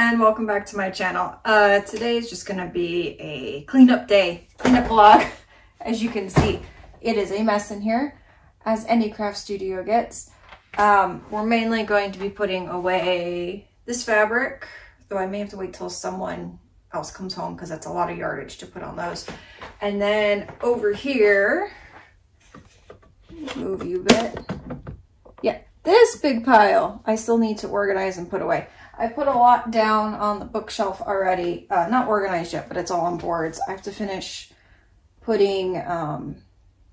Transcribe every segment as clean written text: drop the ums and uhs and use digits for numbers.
and welcome back to my channel. Today is just gonna be a cleanup vlog. As you can see, it is a mess in here, as any craft studio gets. We're mainly going to be putting away this fabric, though I may have to wait till someone else comes home because that's a lot of yardage to put on those. And then over here, move you a bit. Yeah, this big pile I still need to organize and put away. I put a lot down on the bookshelf already, not organized yet, but it's all on boards. I have to finish putting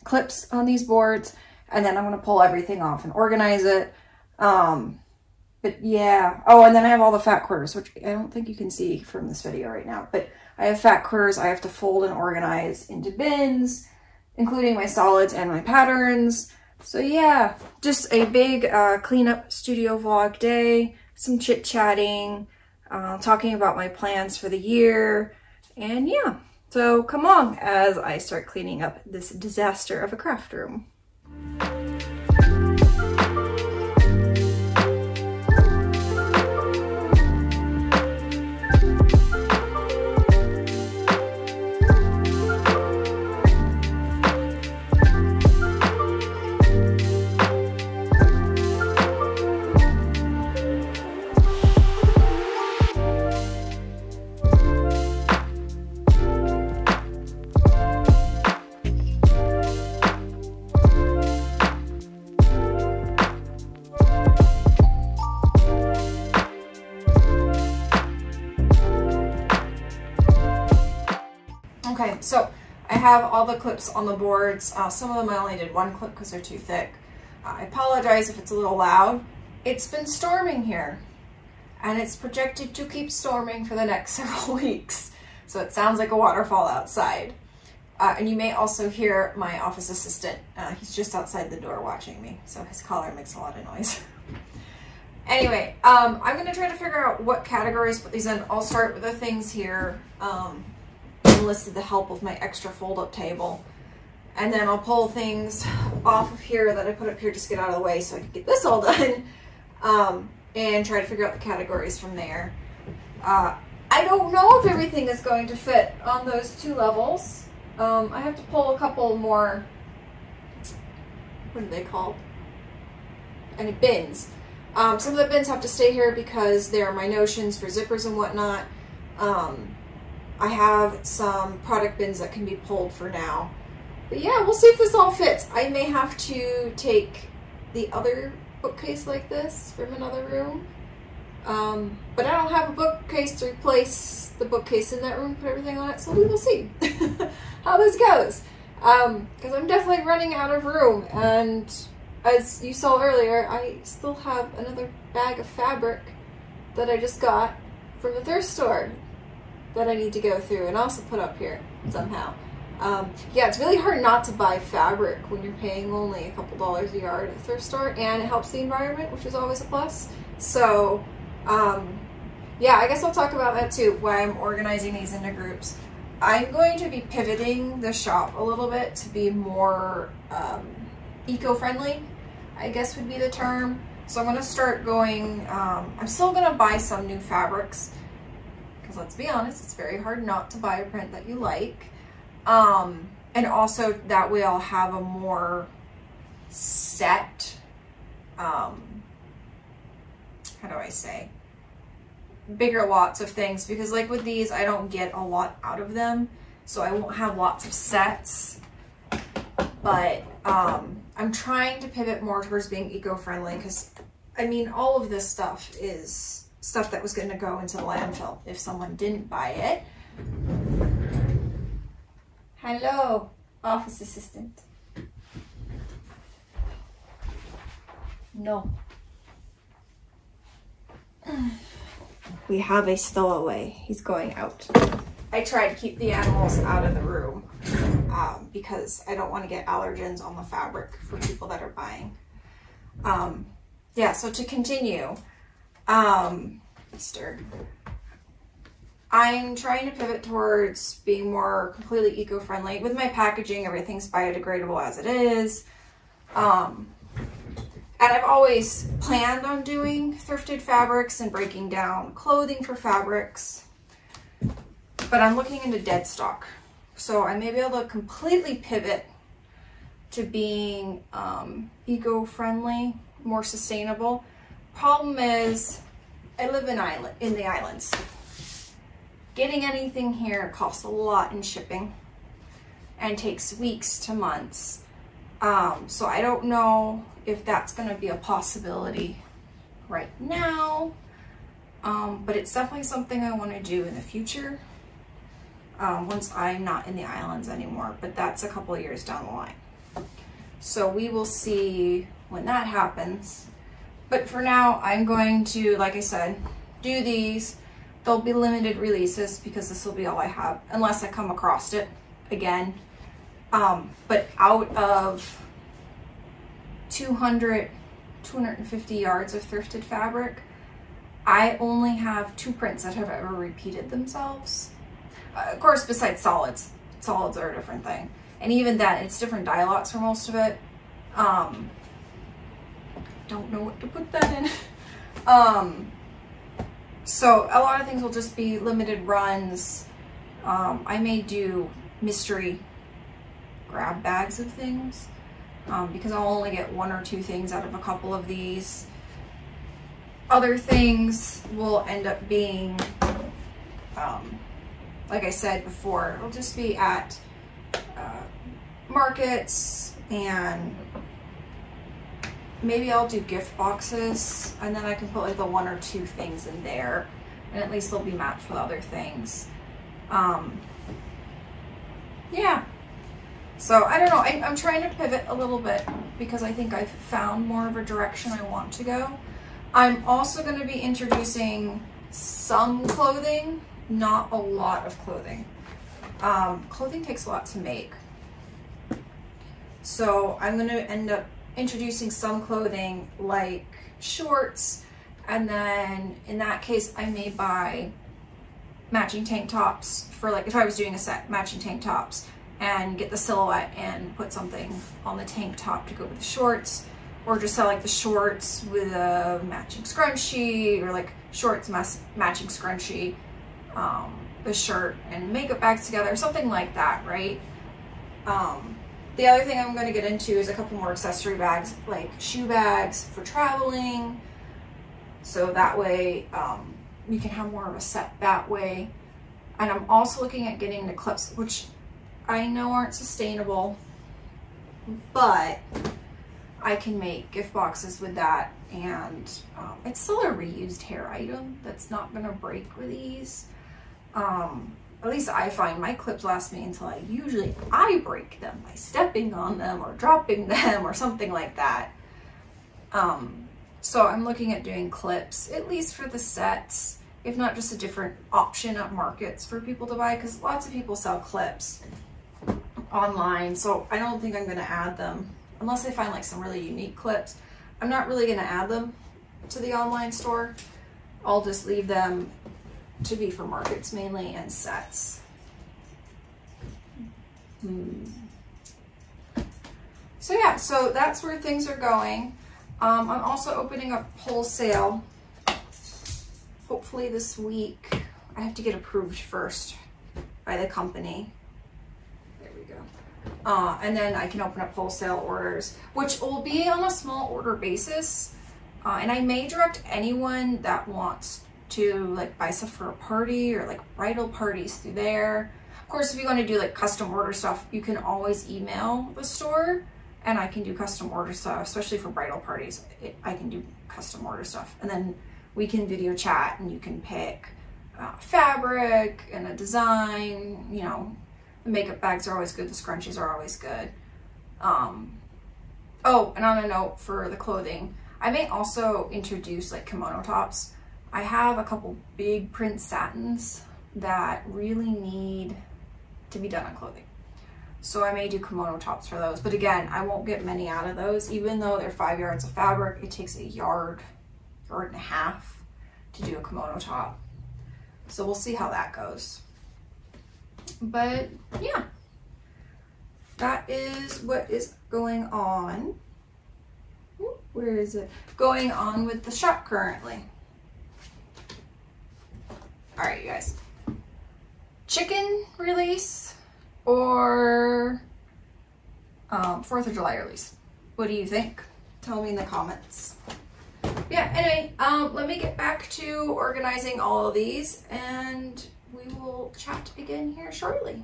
clips on these boards, and then I'm going to pull everything off and organize it. But yeah. Oh, and then I have all the fat quarters, which I don't think you can see from this video right now, but I have fat quarters I have to fold and organize into bins, including my solids and my patterns. So yeah, just a big cleanup studio vlog day, some chit-chatting, talking about my plans for the year, and yeah. So come on as I start cleaning up this disaster of a craft room. Okay, so I have all the clips on the boards. Some of them I only did one clip because they're too thick. I apologize if it's a little loud. It's been storming here, and it's projected to keep storming for the next several weeks. So it sounds like a waterfall outside. And you may also hear my office assistant. He's just outside the door watching me, so his collar makes a lot of noise. Anyway, I'm going to try to figure out what categories to put these in. I'll start with the things here. Enlisted the help of my extra fold-up table, and then I'll pull things off of here that I put up here just to get out of the way so I can get this all done, and try to figure out the categories from there. I don't know if everything is going to fit on those two levels. I have to pull a couple more, what are they called? Any bins. Some of the bins have to stay here because they're my notions for zippers and whatnot. I have some product bins that can be pulled for now. But yeah, we'll see if this all fits. I may have to take the other bookcase like this from another room. But I don't have a bookcase to replace the bookcase in that room, put everything on it, so we will see how this goes. Because I'm definitely running out of room, and as you saw earlier, I still have another bag of fabric that I just got from the thrift store that I need to go through and also put up here somehow. Yeah, it's really hard not to buy fabric when you're paying only a couple dollars a yard at the thrift store, and it helps the environment, which is always a plus. So, yeah, I guess I'll talk about that too, why I'm organizing these into groups. I'm going to be pivoting the shop a little bit to be more eco-friendly, I guess would be the term. So I'm going to start going, I'm still going to buy some new fabrics, because let's be honest, it's very hard not to buy a print that you like. And also that way I'll have a more set, how do I say, bigger lots of things, because like with these, I don't get a lot out of them, so I won't have lots of sets. But I'm trying to pivot more towards being eco-friendly, because I mean, all of this stuff is stuff that was going to go into the landfill if someone didn't buy it. Hello, office assistant. No. We have a stowaway. He's going out. I try to keep the animals out of the room because I don't want to get allergens on the fabric for people that are buying. Yeah, so to continue, Easter. I'm trying to pivot towards being more completely eco-friendly. With my packaging, everything's biodegradable as it is. And I've always planned on doing thrifted fabrics and breaking down clothing for fabrics, but I'm looking into dead stock. So I may be able to completely pivot to being eco-friendly, more sustainable. Problem is, I live in the islands. Getting anything here costs a lot in shipping and takes weeks to months. So I don't know if that's going to be a possibility right now, but it's definitely something I want to do in the future once I'm not in the islands anymore, but that's a couple of years down the line. So we will see when that happens. But for now, I'm going to, like I said, do these. They'll be limited releases because this will be all I have, unless I come across it again. But out of 250 yards of thrifted fabric, I only have 2 prints that have ever repeated themselves. Of course, besides solids. Solids are a different thing. And even then, it's different dye lots for most of it. Don't know what to put that in. So a lot of things will just be limited runs. I may do mystery grab bags of things because I'll only get 1 or 2 things out of a couple of these. Other things will end up being, like I said before, it'll just be at markets, and maybe I'll do gift boxes, and then I can put like the 1 or 2 things in there, and at least they'll be matched with other things. Yeah, so I don't know, I'm trying to pivot a little bit because I think I've found more of a direction I want to go. I'm also going to be introducing some clothing, not a lot of clothing. Clothing takes a lot to make. So I'm going to end up introducing some clothing like shorts, and then in that case I may buy matching tank tops for, like, if I was doing a set, matching tank tops, and get the silhouette and put something on the tank top to go with the shorts, or just sell like the shorts with a matching scrunchie, or like shorts matching scrunchie, the shirt and makeup bags together, something like that, right? The other thing I'm going to get into is a couple more accessory bags, like shoe bags for traveling. So that way you can have more of a set that way. And I'm also looking at getting the clips, which I know aren't sustainable, but I can make gift boxes with that. And it's still a reused hair item that's not going to break with these. At least I find my clips last me until I break them by stepping on them or dropping them or something like that. So I'm looking at doing clips, at least for the sets, if not just a different option at markets for people to buy, because lots of people sell clips online. So I don't think I'm going to add them unless I find like some really unique clips. I'm not really going to add them to the online store. I'll just leave them to be for markets mainly and sets. So yeah, so that's where things are going. I'm also opening up wholesale, hopefully this week. I have to get approved first by the company. There we go. And then I can open up wholesale orders, which will be on a small order basis. And I may direct anyone that wants to like buy stuff for a party or like bridal parties through there. Of course, if you want to do like custom order stuff, you can always email the store and I can do custom order stuff, especially for bridal parties. I can do custom order stuff, and then we can video chat and you can pick fabric and a design. You know, the makeup bags are always good, the scrunchies are always good. Oh, and on a note for the clothing, I may also introduce like kimono tops. I have a couple big print satins that really need to be done on clothing. So I may do kimono tops for those. But again, I won't get many out of those. Even though they're 5 yards of fabric, it takes a yard and a half to do a kimono top. So we'll see how that goes. But yeah, that is what is going on. where is it? Going on with the shop currently. All right, you guys. Chicken release or 4th of July release? What do you think? Tell me in the comments. Yeah, anyway, let me get back to organizing all of these and we will chat again here shortly.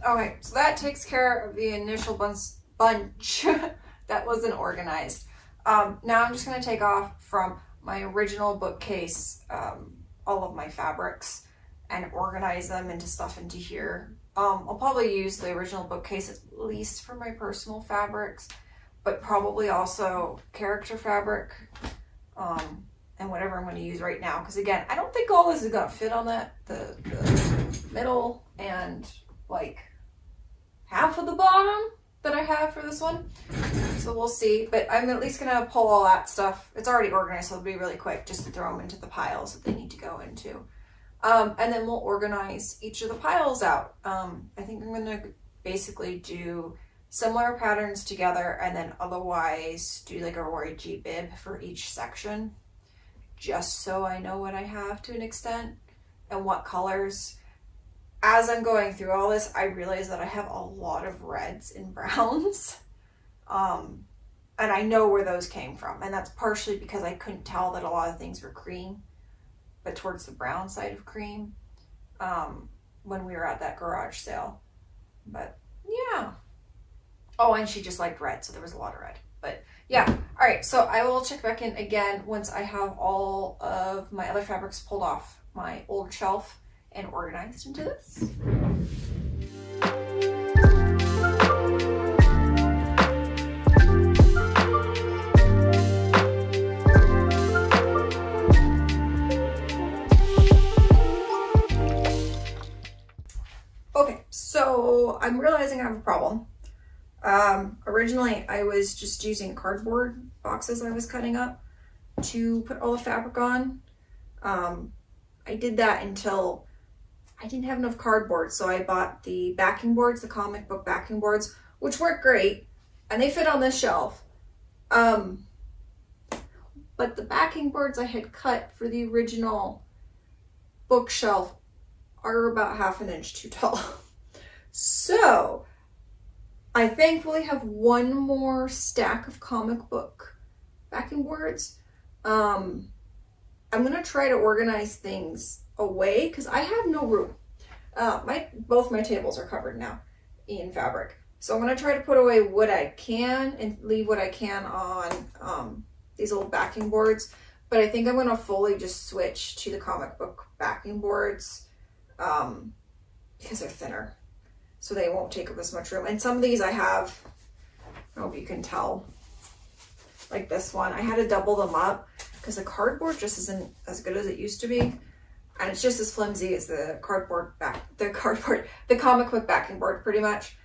Okay, so that takes care of the initial bunch that wasn't organized. Now I'm just going to take off from my original bookcase all of my fabrics and organize them into stuff into here. I'll probably use the original bookcase at least for my personal fabrics, but probably also character fabric and whatever I'm going to use right now. Because again, I don't think all this is going to fit on that the middle and like half of the bottom that I have for this one. So we'll see, but I'm at least gonna pull all that stuff. It's already organized, so it'll be really quick just to throw them into the piles that they need to go into. And then we'll organize each of the piles out. I think I'm gonna basically do similar patterns together and then otherwise do like a Roy G bib for each section, just so I know what I have to an extent and what colors. As I'm going through all this, I realize that I have a lot of reds and browns. And I know where those came from. And that's partially because I couldn't tell that a lot of things were cream, but towards the brown side of cream, when we were at that garage sale. But yeah. Oh, and she just liked red, so there was a lot of red. But yeah, all right, so I will check back in again once I have all of my other fabrics pulled off my old shelf and organized into this. Okay, so I'm realizing I have a problem. Originally I was just using cardboard boxes I was cutting up to put all the fabric on. I did that until I didn't have enough cardboard, so I bought the backing boards, the comic book backing boards, which work great, and they fit on this shelf. But the backing boards I had cut for the original bookshelf are about ½ an inch too tall. So I thankfully have one more stack of comic book backing boards. I'm gonna try to organize things away because I have no room. Both my tables are covered now in fabric. So I'm gonna try to put away what I can and leave what I can on these old backing boards. But I think I'm gonna fully just switch to the comic book backing boards because they're thinner. So they won't take up as much room. And some of these I have, I hope you can tell, like this one, I had to double them up because the cardboard just isn't as good as it used to be. And it's just as flimsy as the comic book backing board pretty much.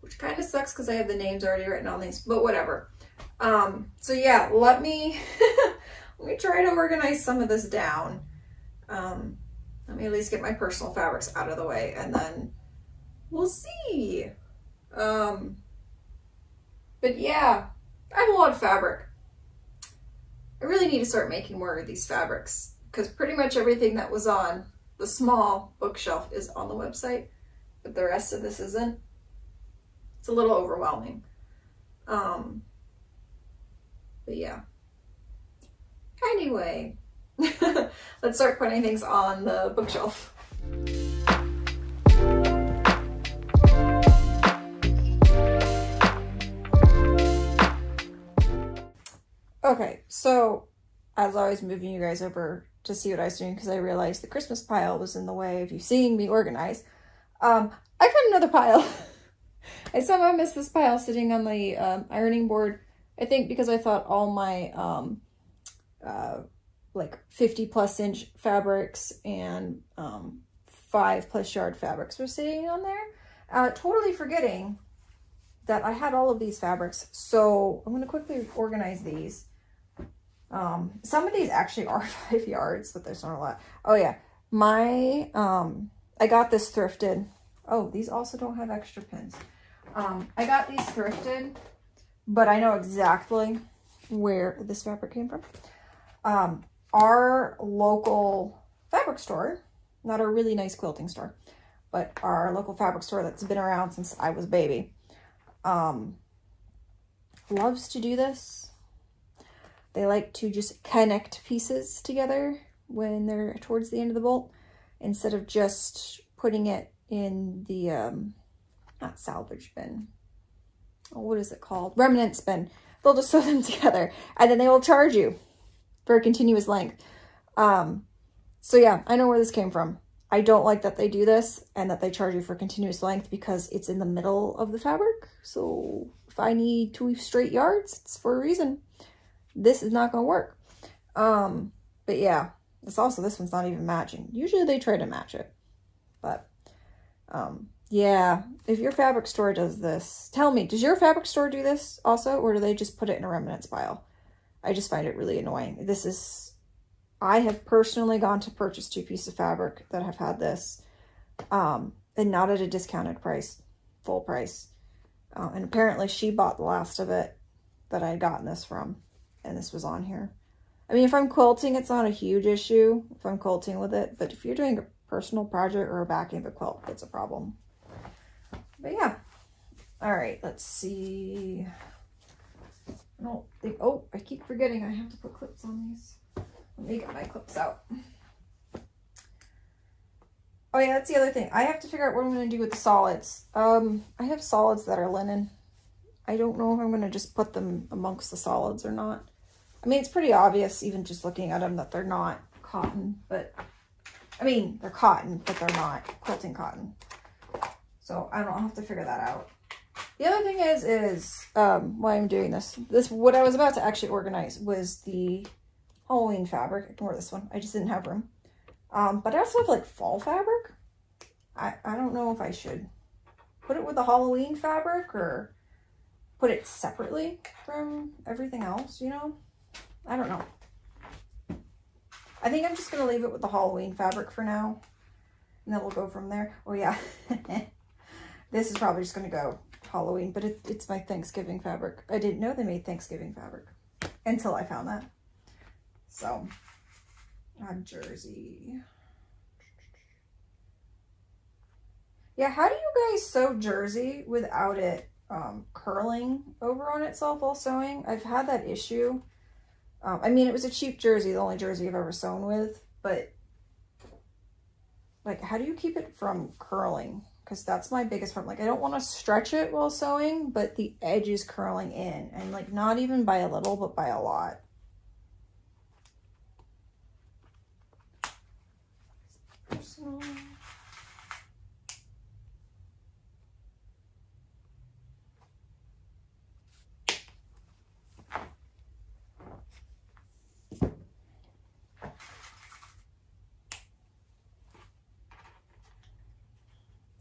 Which kind of sucks because I have the names already written on these, but whatever. So yeah, let me try to organize some of this down. Let me at least get my personal fabrics out of the way and then we'll see. But yeah, I have a lot of fabric. I really need to start making more of these fabrics because pretty much everything that was on the small bookshelf is on the website, but the rest of this isn't. It's a little overwhelming. But yeah. Anyway, let's start putting things on the bookshelf. Okay, so as I was moving you guys over to see what I was doing, because I realized the Christmas pile was in the way of you seeing me organize, I found another pile. I somehow missed this pile sitting on the ironing board, I think because I thought all my like 50+ inch fabrics and 5+ yard fabrics were sitting on there, totally forgetting that I had all of these fabrics. So I'm going to quickly organize these. Some of these actually are 5 yards, but there's not a lot. Oh yeah, my I got this thrifted. Oh, these also don't have extra pins. I got these thrifted, but I know exactly where this fabric came from. Our local fabric store, not a really nice quilting store, but our local fabric store that's been around since I was a baby, loves to do this. They like to just connect pieces together when they're towards the end of the bolt, instead of just putting it in the, not salvage bin. Oh, what is it called? Remnants bin. They'll just sew them together and then they will charge you for a continuous length. So yeah, I know where this came from. I don't like that they do this and that they charge you for continuous length, because it's in the middle of the fabric. So if I need 2 straight yards, it's for a reason. This is not going to work. But yeah, it's also, this one's not even matching. Usually they try to match it, but yeah, if your fabric store does this, tell me, does your fabric store do this also, or do they just put it in a remnants pile? I just find it really annoying. This is, I have personally gone to purchase 2 pieces of fabric that have had this, and not at a discounted price, full price. And apparently she bought the last of it that I had gotten this from, and this was on here. I mean, if I'm quilting, it's not a huge issue if I'm quilting with it, but if you're doing a personal project or a backing of a quilt, it's a problem. But yeah. All right, let's see. I don't think, oh, I keep forgetting I have to put clips on these. Let me get my clips out. Oh yeah, that's the other thing. I have to figure out what I'm going to do with the solids. I have solids that are linen. I don't know if I'm going to just put them amongst the solids or not. I mean, it's pretty obvious, even just looking at them, that they're not cotton, but I mean, they're cotton, but they're not quilting cotton. So I don't have to figure that out. The other thing is why I'm doing this, what I was about to actually organize was the Halloween fabric. Ignore this one. I just didn't have room. But I also have like fall fabric. I don't know if I should put it with the Halloween fabric or put it separately from everything else, you know? I don't know. I think I'm just going to leave it with the Halloween fabric for now. And then we'll go from there. Oh yeah. This is probably just going to go Halloween, but it's my Thanksgiving fabric. I didn't know they made Thanksgiving fabric until I found that. So, jersey. Yeah, how do you guys sew jersey without it curling over on itself while sewing? I've had that issue. I mean, it was a cheap jersey, the only jersey I've ever sewn with, but like, how do you keep it from curling? Because that's my biggest problem. Like, I don't want to stretch it while sewing, but the edge is curling in, and like not even by a little, but by a lot. So,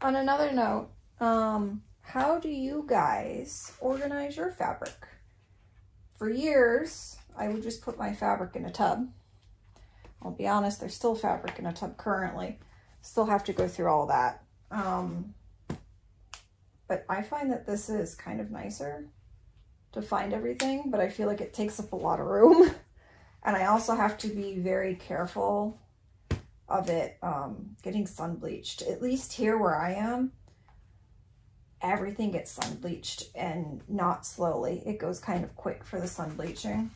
on another note, how do you guys organize your fabric? For years, I would just put my fabric in a tub. I'll be honest, there's still fabric in a tub currently. Still have to go through all that. But I find that this is kind of nicer to find everything, but I feel like it takes up a lot of room. And I also have to be very careful of it getting sun bleached. At least here where I am, everything gets sun bleached, and not slowly. It goes kind of quick for the sun bleaching.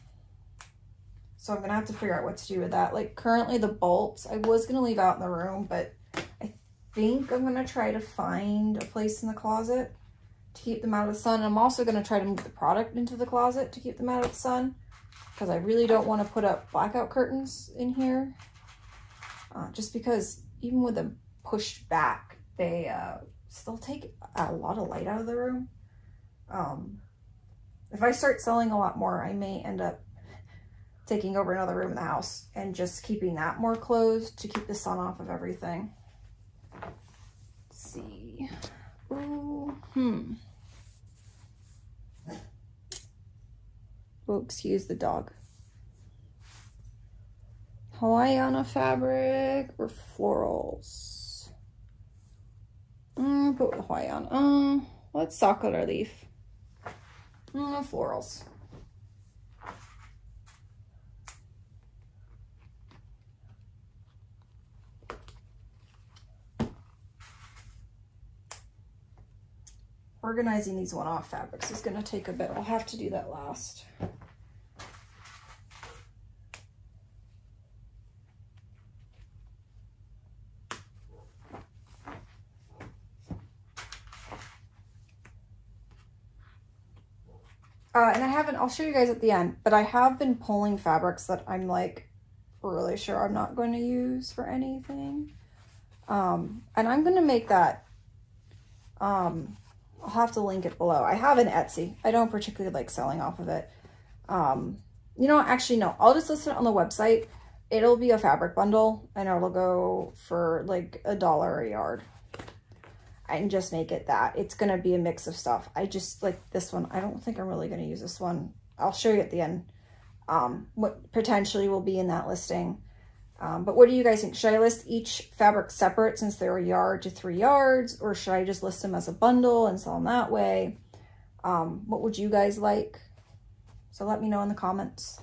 So I'm gonna have to figure out what to do with that. Like currently the bolts, I was gonna leave out in the room, but I think I'm gonna try to find a place in the closet to keep them out of the sun. I'm also gonna try to move the product into the closet to keep them out of the sun. because I really don't want to put up blackout curtains in here. Just because even with them pushed back, they still take a lot of light out of the room. If I start selling a lot more, I may end up taking over another room in the house and just keeping that more closed to keep the sun off of everything. Let's see. Ooh, Oh, excuse the dog. Hawaiiana fabric or florals? Put Hawaiian. Let's sakura leaf. Florals. Organizing these one-off fabrics is going to take a bit. I'll have to do that last. And I haven't, I'll show you guys at the end, but I have been pulling fabrics that I'm like really sure I'm not going to use for anything. And I'm going to make that, I'll have to link it below. I have an Etsy. I don't particularly like selling off of it. You know, actually, no, I'll just list it on the website. It'll be a fabric bundle and it'll go for like $1 a yard. And just make it that. It's going to be a mix of stuff. I just like this one. I don't think I'm really going to use this one. I'll show you at the end what potentially will be in that listing. But what do you guys think? Should I list each fabric separate since they're 1 yard to 3 yards? Or should I just list them as a bundle and sell them that way? What would you guys like? So let me know in the comments.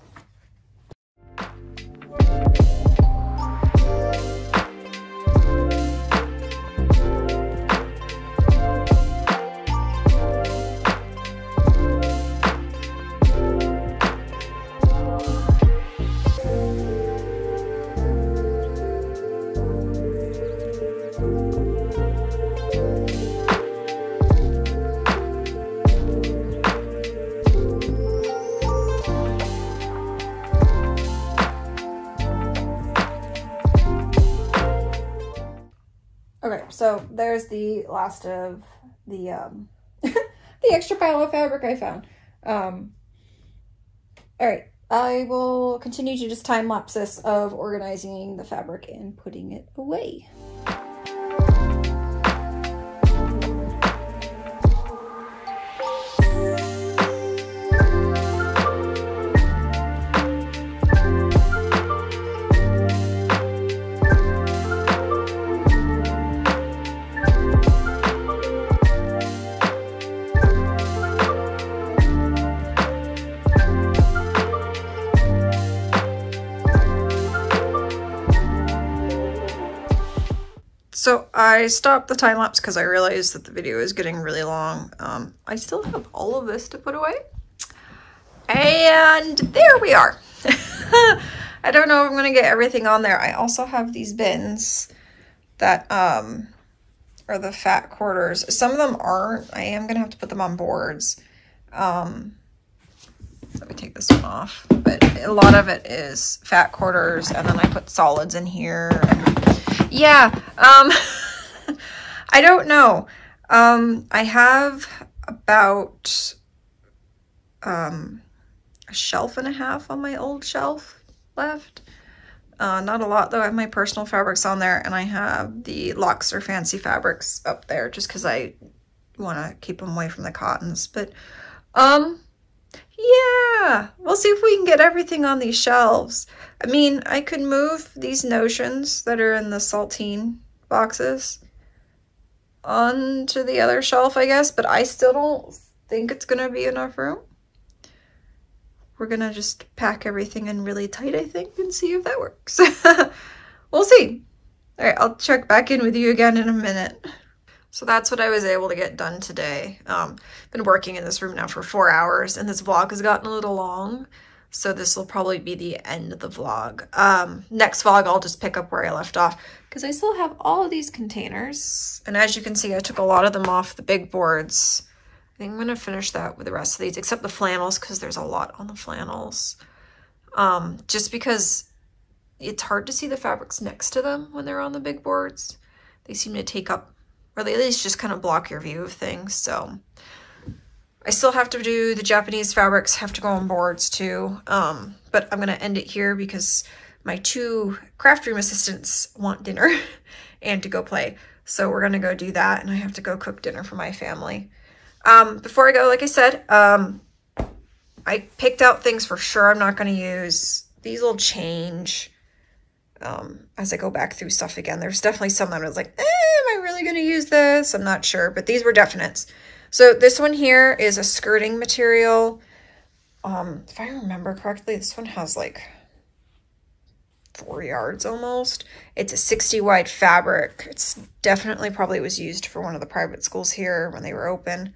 Okay, so there's the last of the the extra pile of fabric I found. All right, I will continue to just time lapse this of organizing the fabric and putting it away. So I stopped the time lapse because I realized that the video is getting really long. I still have all of this to put away. And there we are. I don't know if I'm going to get everything on there. I also have these bins that are the fat quarters. Some of them aren't. I am going to have to put them on boards. Let me take this one off. But a lot of it is fat quarters, and then I put solids in here. And yeah, I don't know. I have about a shelf and a half on my old shelf left. Not a lot though. I have my personal fabrics on there, and I have the Luxe or Fancy fabrics up there just because I want to keep them away from the cottons. But yeah, we'll see if we can get everything on these shelves. I mean, I could move these notions that are in the saltine boxes onto the other shelf, I guess, but I still don't think it's going to be enough room. We're going to just pack everything in really tight, I think, and see if that works. We'll see. All right, I'll check back in with you again in a minute. So that's what I was able to get done today. Been working in this room now for 4 hours, and this vlog has gotten a little long, so this will probably be the end of the vlog. Next vlog, I'll just pick up where I left off, because I still have all of these containers, and as you can see, I took a lot of them off the big boards. I think I'm going to finish that with the rest of these, except the flannels, because there's a lot on the flannels. just because it's hard to see the fabrics next to them when they're on the big boards. They seem to take up, or they at least just kind of block your view of things. So I still have to do the Japanese fabrics, have to go on boards too. But I'm gonna end it here because my 2 craft room assistants want dinner and to go play. So we're gonna go do that, and I have to go cook dinner for my family. Before I go, like I said, I picked out things for sure I'm not gonna use. These will change as I go back through stuff again. There's definitely some that I was like, am I really gonna use this? I'm not sure, but these were definites. So this one here is a skirting material. If I remember correctly, this one has like 4 yards almost. It's a 60 wide fabric. It's definitely probably was used for one of the private schools here when they were open.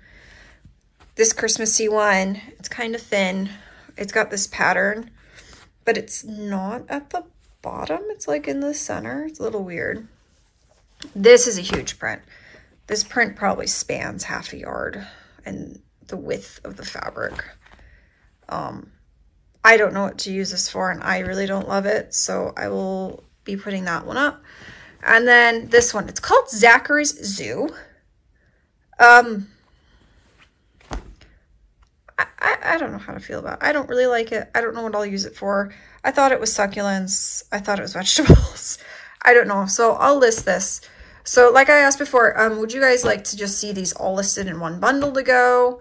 This Christmassy one, it's kind of thin. It's got this pattern, but it's not at the bottom. It's like in the center. It's a little weird. This is a huge print. This print probably spans half a yard and the width of the fabric. I don't know what to use this for, and I really don't love it, so I will be putting that one up. And then this one, it's called Zachary's Zoo. I don't know how to feel about it. I don't really like it. I don't know what I'll use it for. I thought it was succulents. I thought it was vegetables. I don't know. So I'll list this. So like I asked before, would you guys like to just see these all listed in one bundle to go?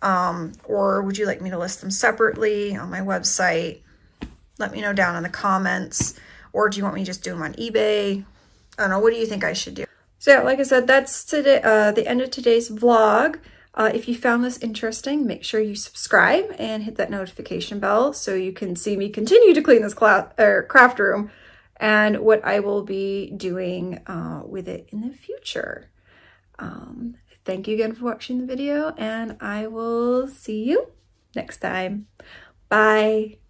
Or would you like me to list them separately on my website? Let me know down in the comments. Or do you want me to just do them on eBay? I don't know. What do you think I should do? So yeah, like I said, that's today, the end of today's vlog. If you found this interesting, make sure you subscribe and hit that notification bell so you can see me continue to clean this craft room and what I will be doing with it in the future. Thank you again for watching the video, and I will see you next time. Bye.